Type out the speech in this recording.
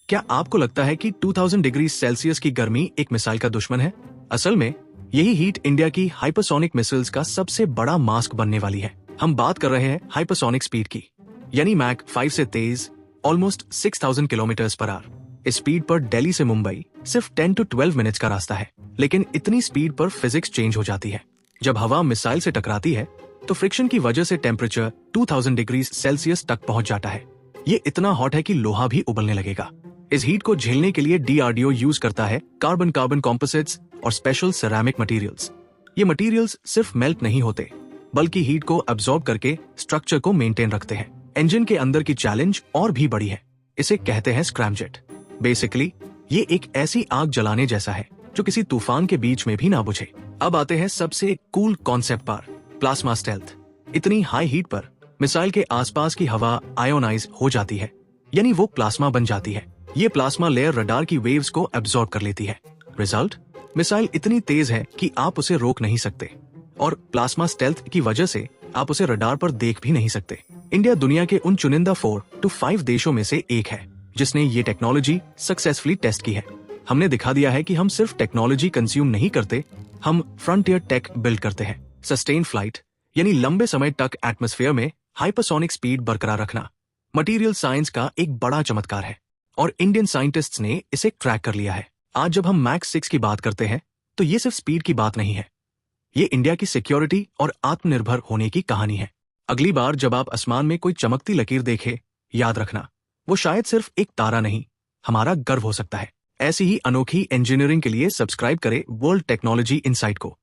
क्या आपको लगता है कि 2000 डिग्री सेल्सियस की गर्मी एक मिसाइल का दुश्मन है? असल में यही हीट इंडिया की हाइपरसोनिक मिसाइल्स का सबसे बड़ा मास्क बनने वाली है। हम बात कर रहे हैं हाइपरसोनिक स्पीड की, यानी मैक 5 से तेज ऑलमोस्ट 6000 किलोमीटर पर आवर। इस स्पीड पर दिल्ली से मुंबई सिर्फ 10 to 12 मिनट्स का रास्ता है। लेकिन इतनी स्पीड पर फिजिक्स चेंज हो जाती है। जब हवा मिसाइल से टकराती है तो फ्रिक्शन की वजह से टेम्परेचर 2000 डिग्री सेल्सियस तक पहुंच जाता है। ये इतना हॉट है कि लोहा भी उबलने लगेगा। इस हीट को झेलने के लिए DRDO यूज करता है कार्बन कार्बन कॉम्पोजिट्स और स्पेशल सेरामिक मटेरियल्स। ये मटेरियल्स सिर्फ मेल्ट नहीं होते, बल्कि हीट को अब्सॉर्ब करके स्ट्रक्चर को मेंटेन रखते हैं। इंजन के अंदर की चैलेंज और भी बड़ी है। इसे कहते हैं स्क्रैमजेट। बेसिकली ये एक ऐसी आग जलाने जैसा है जो किसी तूफान के बीच में भी ना बुझे। अब आते हैं सबसे कूल कॉन्सेप्ट पर, प्लाज्मा स्टेल्थ। इतनी हाई हीट पर मिसाइल के आसपास की हवा आयोनाइज हो जाती है, यानी वो प्लाज्मा बन जाती है। ये प्लाज्मा लेयर रडार की वेव्स को एब्सॉर्ब कर लेती है। रिजल्ट, मिसाइल इतनी तेज है कि आप उसे रोक नहीं सकते, और प्लाज्मा स्टेल्थ की वजह से आप उसे रडार पर देख भी नहीं सकते। इंडिया दुनिया के उन चुनिंदा 4 to 5 देशों में से एक है जिसने ये टेक्नोलॉजी सक्सेसफुली टेस्ट की है। हमने दिखा दिया है कि हम सिर्फ टेक्नोलॉजी कंज्यूम नहीं करते, हम फ्रंटियर टेक बिल्ड करते हैं। सस्टेन फ्लाइट, यानी लंबे समय तक एटमॉस्फेयर में हाइपरसोनिक स्पीड बरकरार रखना, मटेरियल साइंस का एक बड़ा चमत्कार है, और इंडियन साइंटिस्ट्स ने इसे क्रैक कर लिया है। आज जब हम मैक 6 की बात करते हैं तो ये सिर्फ स्पीड की बात नहीं है, ये इंडिया की सिक्योरिटी और आत्मनिर्भर होने की कहानी है। अगली बार जब आप आसमान में कोई चमकती लकीर देखे, याद रखना वो शायद सिर्फ एक तारा नहीं, हमारा गर्व हो सकता है। ऐसी ही अनोखी इंजीनियरिंग के लिए सब्सक्राइब करें वर्ल्ड टेक्नोलॉजी इनसाइट को।